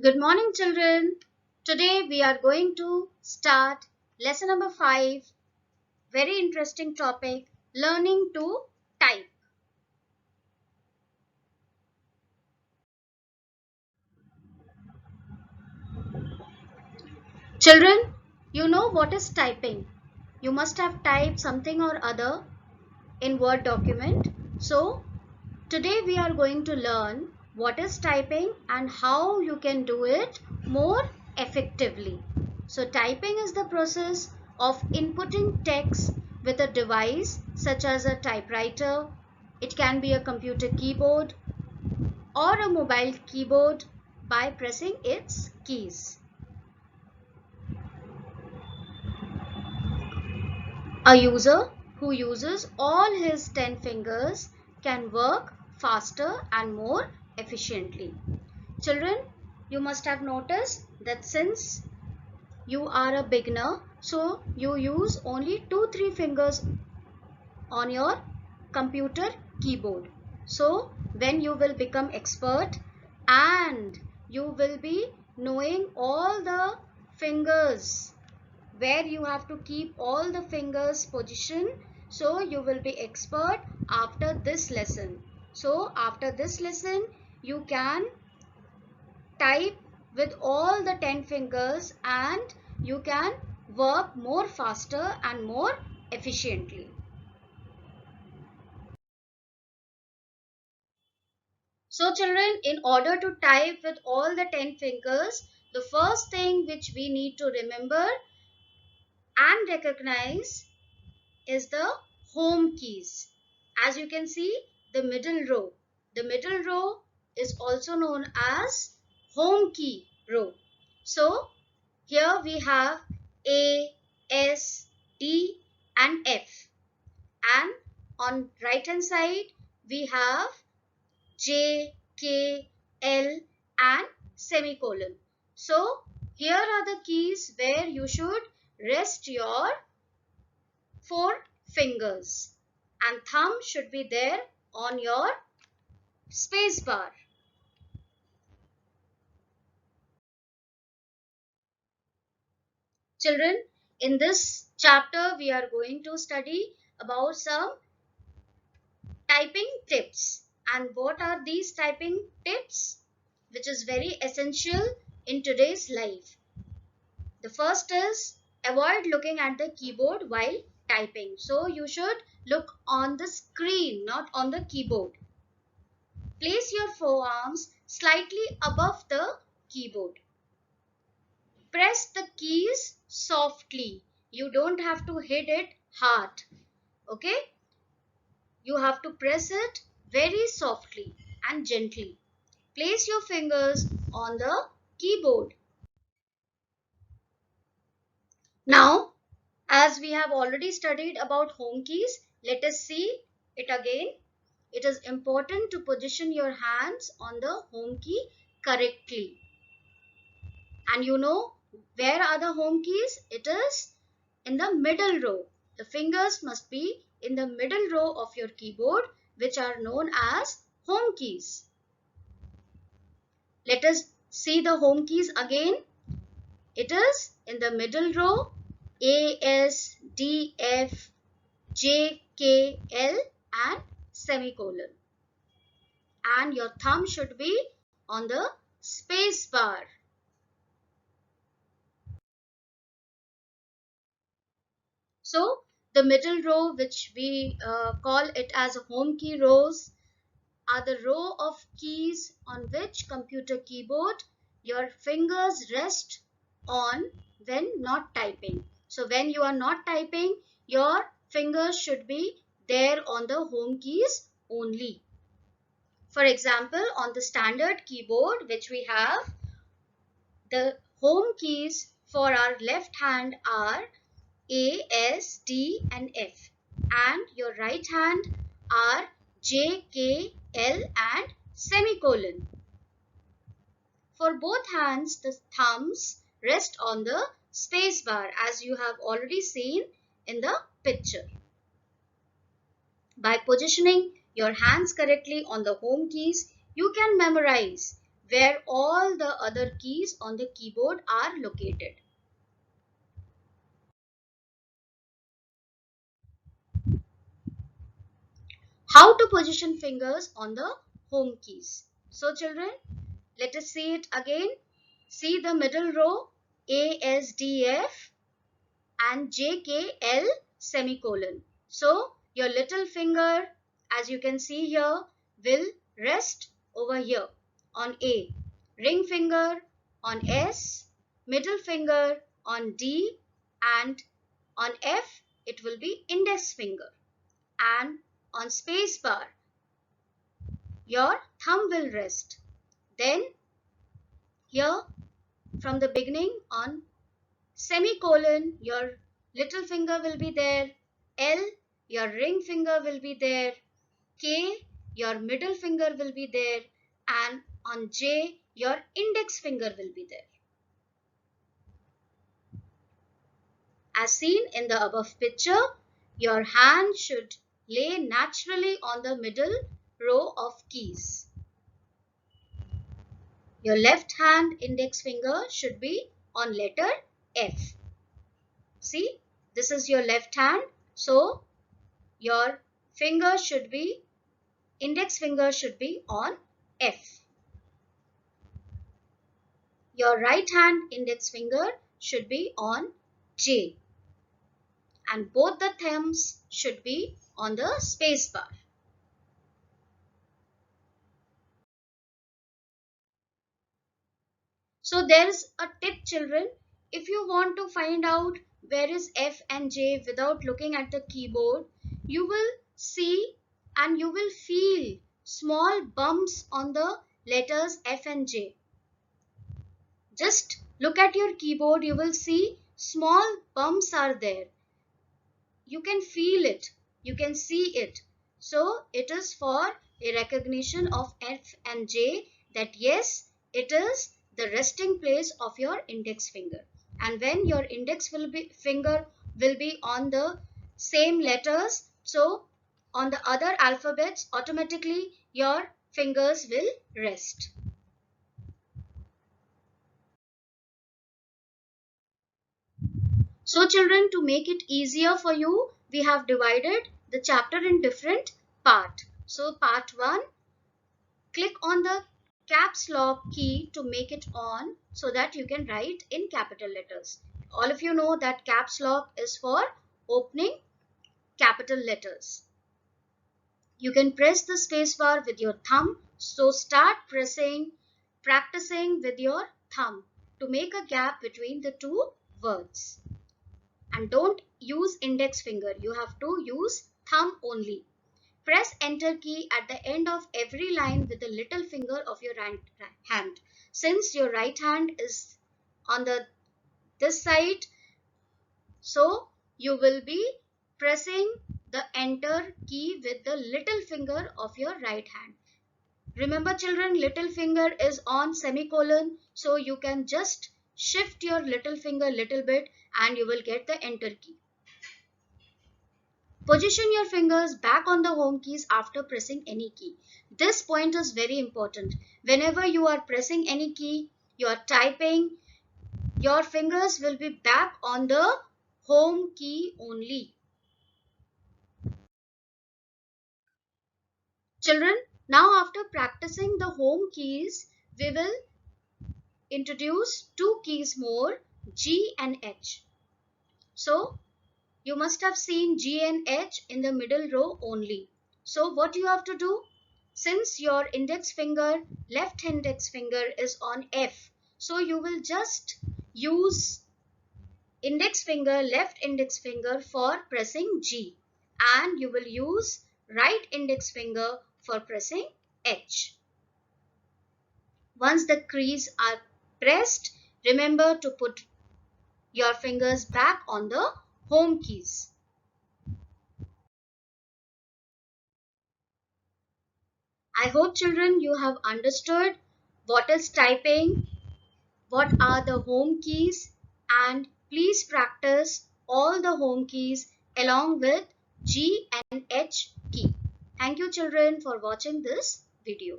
Good morning, children. Today we are going to start lesson number 5. Very interesting topic, learning to type. Children, you know what is typing. You must have typed something or other in Word document. So, today we are going to learn what is typing and how you can do it more effectively. So typing is the process of inputting text with a device such as a typewriter. It can be a computer keyboard or a mobile keyboard by pressing its keys. A user who uses all his 10 fingers can work faster and more efficiently. Children, you must have noticed that since you are a beginner, so you use only 2-3 fingers on your computer keyboard. So when you will become expert and you will be knowing all the fingers where you have to keep all the fingers position, so you will be expert after this lesson. So after this lesson you can type with all the 10 fingers and you can work more faster and more efficiently. So children, in order to type with all the 10 fingers, the first thing which we need to remember and recognize is the home keys. As you can see, the middle row. The middle row is also known as home key row. So here we have A, S, D and F. And on right hand side we have J, K, L and semicolon. So here are the keys where you should rest your 4 fingers and thumb should be there on your space bar. Children, in this chapter we are going to study about some typing tips. And what are these typing tips which is very essential in today's life? The first is avoid looking at the keyboard while typing. So you should look on the screen, not on the keyboard. Place your forearms slightly above the keyboard. Press the keys softly. You don't have to hit it hard. Okay? You have to press it very softly and gently. Place your fingers on the keyboard. Now, as we have already studied about home keys, let us see it again. It is important to position your hands on the home key correctly. And you know where are the home keys? It is in the middle row. The fingers must be in the middle row of your keyboard, which are known as home keys. Let us see the home keys again. It is in the middle row, A, S, D, F, J, K, L and semicolon. And your thumb should be on the space bar. So the middle row, which we call it as home key rows, are the row of keys on which computer keyboard your fingers rest on when not typing. So when you are not typing, your fingers should be there on the home keys only. For example, on the standard keyboard which we have, the home keys for our left hand are A, S, D and F, and your right hand are J, K, L and semicolon. For both hands, the thumbs rest on the space bar as you have already seen in the picture. By positioning your hands correctly on the home keys, you can memorize where all the other keys on the keyboard are located. How to position fingers on the home keys. So children, let us see it again. See the middle row, A, S, D, F and J, K, L semicolon. So your little finger, as you can see here, will rest over here on A. Ring finger on S, middle finger on D, and on F it will be index finger. And on space bar your thumb will rest. Then here from the beginning on semicolon your little finger will be there, L your ring finger will be there, K your middle finger will be there, and on J your index finger will be there. As seen in the above picture, your hand should lay naturally on the middle row of keys. Your left hand index finger should be on letter F. See, this is your left hand. So, your finger should be, index finger should be on F. Your right hand index finger should be on J. And both the thumbs should be on the space bar. So there's a tip children, if you want to find out where is F and J without looking at the keyboard, you will see and you will feel small bumps on the letters F and J. Just look at your keyboard, you will see small bumps are there. You can feel it, you can see it. So it is for a recognition of F and J that yes, it is the resting place of your index finger. And when your index finger will be on the same letters, so on the other alphabets, automatically your fingers will rest. So children, to make it easier for you, we have divided the chapter in different parts. So part 1, click on the caps lock key to make it on so that you can write in capital letters. All of you know that caps lock is for opening capital letters. You can press the space bar with your thumb. So start practicing with your thumb to make a gap between the two words. And don't use index finger. You have to use thumb only. Press enter key at the end of every line with the little finger of your right hand. Since your right hand is on this side, so you will be pressing the enter key with the little finger of your right hand. Remember children, little finger is on semicolon, so you can just shift your little finger little bit and you will get the enter key. Position your fingers back on the home keys after pressing any key. This point is very important. Whenever you are pressing any key, you are typing, your fingers will be back on the home key only. Children, now after practicing the home keys, we will introduce two keys more, G and H. So, you must have seen G and H in the middle row only. So what you have to do? Since your left index finger is on F, so you will just use left index finger for pressing G, and you will use right index finger for pressing H. Once the keys are pressed, remember to put your fingers back on the home keys. I hope children you have understood what is typing, what are the home keys, and please practice all the home keys along with G and H key. Thank you children for watching this video.